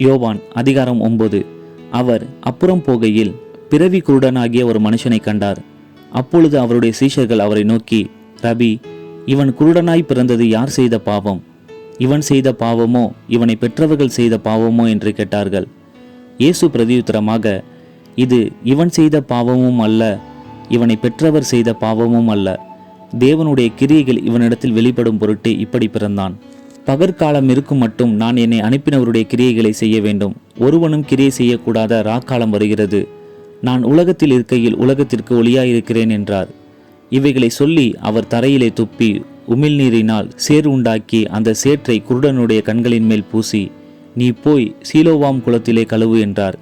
யோவான் அதிகாரம் 9. அவர் அப்புறம் போகையில் பிறவி குருடனாகிய ஒரு மனுஷனை கண்டார். அப்பொழுது அவருடைய சீஷர்கள் அவரை நோக்கி, ரபி, இவன் குருடனாய் பிறந்தது யார் செய்த பாவம்? இவன் செய்த பாவமோ இவனை பெற்றவர்கள் செய்த பாவமோ என்று கேட்டார்கள். இயேசு பிரதியுத்தரமாக, இது இவன் செய்த பாவமும் அல்ல, இவனை பெற்றவர் செய்த பாவமும் அல்ல. தேவனுடைய கிரியைகள் இவனிடத்தில் வெளிப்படும் பொருட்டே இப்படி பிறந்தான். பகற்காலம் இருக்கும் மட்டும் நான் என்னை அனுப்பினவருடைய கிரியைகளை செய்ய வேண்டும். ஒருவனும் கிரியை செய்யக்கூடாத ராக்காலம் வருகிறது. நான் உலகத்தில் இருக்கையில் உலகத்திற்கு ஒளியாயிருக்கிறேன் என்றார். இவைகளை சொல்லி அவர் தரையிலே துப்பி உமிழ்நீரினால் சேறு உண்டாக்கி அந்த சேற்றை குருடனுடைய கண்களின் மேல் பூசி, நீ போய் சீலோவாம் குளத்திலே கழுவு என்றார்.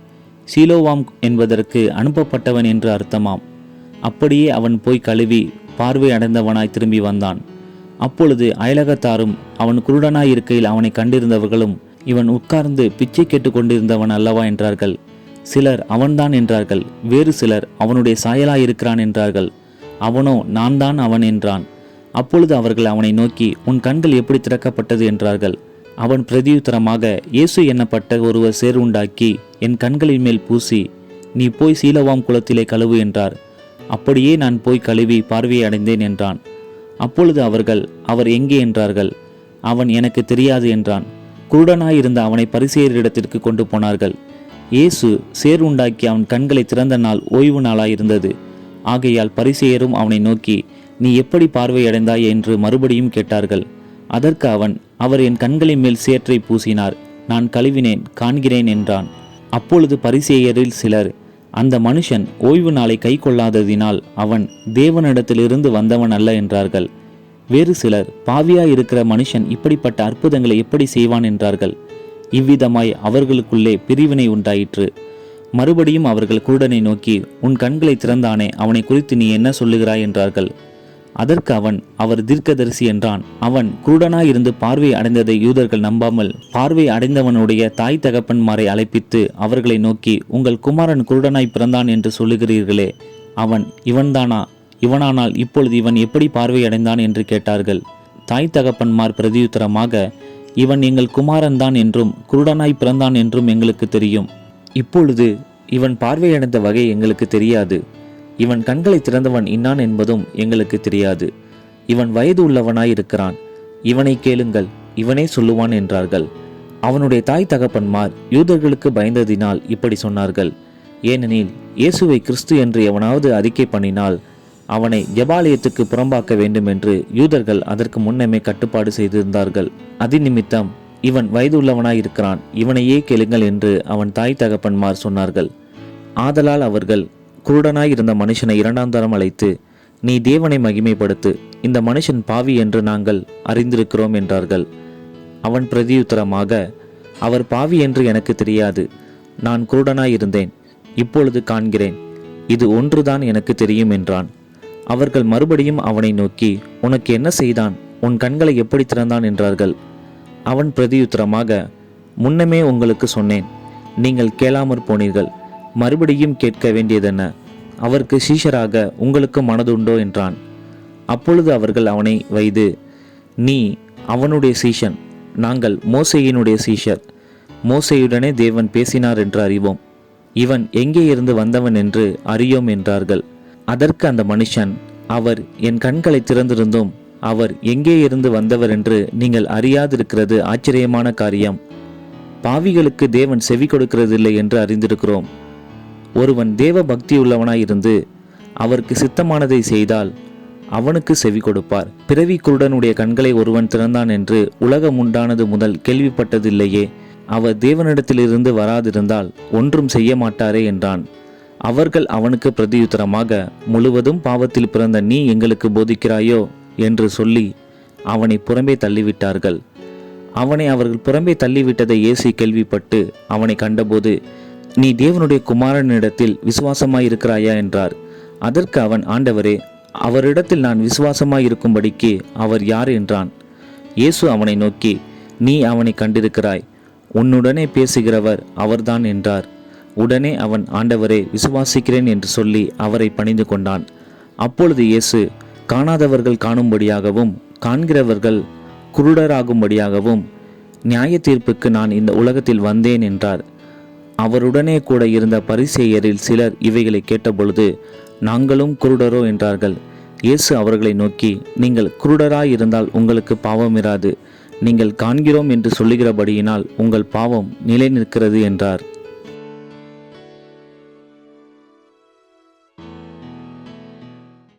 சீலோவாம் என்பதற்கு அனுப்பப்பட்டவன் என்று அர்த்தமாம். அப்படியே அவன் போய் கழுவி பார்வை அடைந்தவனாய் திரும்பி வந்தான். அப்பொழுது அயலகத்தாரும் அவன் குருடனாய் இருக்கையில் அவனை கண்டிருந்தவர்களும், இவன் உட்கார்ந்து பிச்சை கேட்டுக் கொண்டிருந்தவன் அல்லவா என்றார்கள். சிலர் அவன்தான் என்றார்கள். வேறு சிலர் அவனுடைய சாயலாயிருக்கிறான் என்றார்கள். அவனோ நான் தான் அவன் என்றான். அப்பொழுது அவர்கள் அவனை நோக்கி, உன் கண்கள் எப்படி திறக்கப்பட்டது என்றார்கள். அவன் பிரதியுத்தரமாக, இயேசு எண்ணப்பட்ட ஒருவர் சேறு உண்டாக்கி என் கண்களின் மேல் பூசி, நீ போய் சீலோவாம் குளத்திலே கழுவு என்றார். அப்படியே நான் போய் கழுவி பார்வையை அடைந்தேன் என்றான். அப்பொழுது அவர்கள், அவர் எங்கே என்றார்கள். அவன் எனக்கு தெரியாது என்றான். குருடனாயிருந்த அவனை பரிசேயரிடத்திற்கு கொண்டு போனார்கள். இயேசு சேறு உண்டாக்கி அவன் கண்களை திறந்த நாள் ஓய்வு நாளாயிருந்தது. ஆகையால் பரிசேயரும் அவனை நோக்கி, நீ எப்படி பார்வையடைந்தாய் என்று மறுபடியும் கேட்டார்கள். அதற்கு அவன், அவர் என் கண்களின் மேல் சேற்றை பூசினார், நான் கழுவினேன், காண்கிறேன் என்றான். அப்பொழுது பரிசேயரில் சிலர், அந்த மனுஷன் ஓய்வு நாளை கை கொள்ளாததினால் அவன் தேவனிடத்திலிருந்து வந்தவன் அல்ல என்றார்கள். வேறு சிலர், பாவியாயிருக்கிற மனுஷன் இப்படிப்பட்ட அற்புதங்களை எப்படி செய்வான் என்றார்கள். இவ்விதமாய் அவர்களுக்குள்ளே பிரிவினை உண்டாயிற்று. மறுபடியும் அவர்கள் குருடனை நோக்கி, உன் கண்களை திறந்தானே, அவனை குறித்து நீ என்ன சொல்லுகிறாய் என்றார்கள். அதற்கு அவன், அவர் தீர்க்கதரிசி என்றான். அவன் குருடனாயிருந்து பார்வை அடைந்ததை யூதர்கள் நம்பாமல் பார்வை அடைந்தவனுடைய தாய் தகப்பன்மாரை அழைப்பித்து அவர்களை நோக்கி, உங்கள் குமாரன் குருடனாய் பிறந்தான் என்று சொல்லுகிறீர்களே, அவன் இவன்தானா? இவனானால் இப்பொழுது இவன் எப்படி பார்வை அடைந்தான் என்று கேட்டார்கள். தாய் தகப்பன்மார் பிரதியுத்தரமாக, இவன் எங்கள் குமாரன்தான் என்றும் குருடனாய் பிறந்தான் என்றும் எங்களுக்கு தெரியும். இப்பொழுது இவன் பார்வையடைந்த வகை எங்களுக்கு தெரியாது. இவன் கண்களை திறந்தவன் இன்னான் என்பதும் எங்களுக்கு தெரியாது. இவன் வயது உள்ளவனாய் இருக்கிறான். இவனை கேளுங்கள், இவனே சொல்லுவான் என்றார்கள். அவனுடைய தாய் தகப்பன்மார் யூதர்களுக்கு பயந்ததினால் இப்படி சொன்னார்கள். ஏனெனில் இயேசுவை கிறிஸ்து என்று எவனாவது அறிக்கை பண்ணினால் அவனை ஜெபாலயத்துக்கு புறம்பாக்க வேண்டும் என்று யூதர்கள் அதற்கு முன்னமே கட்டுப்பாடு செய்திருந்தார்கள். அதிநிமித்தம் இவன் வயது உள்ளவனாய் இருக்கிறான், இவனையே கேளுங்கள் என்று அவன் தாய் தகப்பன்மார் சொன்னார்கள். ஆதலால் அவர்கள் குருடனாய் இருந்த மனுஷனை இரண்டாம் தரம் அழைத்து, நீ தேவனை மகிமைப்படுத்து, இந்த மனுஷன் பாவி என்று நாங்கள் அறிந்திருக்கிறோம் என்றார்கள். அவன் பிரதியுத்தரமாக, அவர் பாவி என்று எனக்கு தெரியாது. நான் குருடனாய் இருந்தேன், இப்பொழுது காண்கிறேன், இது ஒன்றுதான் எனக்கு தெரியும் என்றான். அவர்கள் மறுபடியும் அவனை நோக்கி, உனக்கு என்ன செய்தான்? உன் கண்களை எப்படி திறந்தான் என்றார்கள். அவன் பிரதியுத்தரமாக, முன்னமே உங்களுக்கு சொன்னேன், நீங்கள் கேளாமற் போனீர்கள், மறுபடியும் கேட்க வேண்டியதென்ன? அவருக்கு சீஷராக உங்களுக்கு மனதுண்டோ என்றான். அப்பொழுது அவர்கள் அவனை வைது, நீ அவனுடைய சீஷன், நாங்கள் மோசேயினுடைய சீஷர். மோசேயுடனே தேவன் பேசினார் என்று அறிவோம், இவன் எங்கே இருந்து வந்தவன் என்று அறியோம் என்றார்கள். அதற்கு அந்த மனுஷன், அவர் என் கண்களை திறந்திருந்தும் அவர் எங்கே இருந்து வந்தவர் என்று நீங்கள் அறியாதிருக்கிறது ஆச்சரியமான காரியம். பாவிகளுக்கு தேவன் செவி கொடுக்கிறதில்லை என்று அறிந்திருக்கிறோம். ஒருவன் தேவ பக்தியுள்ளவனாயிருந்து அவருக்கு சித்தமானதை செய்தால் அவனுக்கு செவி கொடுப்பார். பிறவி குருடனுடைய கண்களை ஒருவன் திறந்தான் என்று உலகம் உண்டானது முதல் கேள்விப்பட்டதில்லையே. அவர் தேவனிடத்திலிருந்து வராதிருந்தால் ஒன்றும் செய்ய மாட்டாரே என்றான். அவர்கள் அவனுக்கு பிரதியுத்தரமாக, முழுவதும் பாவத்தில் பிறந்த நீ எங்களுக்கு போதிக்கிறாயோ என்று சொல்லி அவனை புறம்பே தள்ளிவிட்டார்கள். அவனை அவர்கள் புறம்பே தள்ளிவிட்டதை இயேசு கேள்விப்பட்டு அவனை கண்டபோது, நீ தேவனுடைய குமாரனிடத்தில் விசுவாசமாயிருக்கிறாயா என்றார். அதற்கு அவன், ஆண்டவரே, அவரிடத்தில் நான் விசுவாசமாயிருக்கும்படிக்கு அவர் யார் என்றான். இயேசு அவனை நோக்கி, நீ அவனை கண்டிருக்கிறாய், உன்னுடனே பேசுகிறவர் அவர்தான் என்றார். உடனே அவன், ஆண்டவரே, விசுவாசிக்கிறேன் என்று சொல்லி அவரை பணிந்து கொண்டான். அப்பொழுது இயேசு, காணாதவர்கள் காணும்படியாகவும் காண்கிறவர்கள் குருடராகும்படியாகவும் நியாய தீர்ப்புக்கு நான் இந்த உலகத்தில் வந்தேன் என்றார். அவருடனே கூட இருந்த பரிசேயரில் சிலர் இவைகளை கேட்டபொழுது, நாங்களும் குருடரோ என்றார்கள். இயேசு அவர்களை நோக்கி, நீங்கள் குருடராய் இருந்தால் உங்களுக்கு பாவமிராது. நீங்கள் காண்கிறோம் என்று சொல்லுகிறபடியினால் உங்கள் பாவம் நிலை நிற்கிறது என்றார்.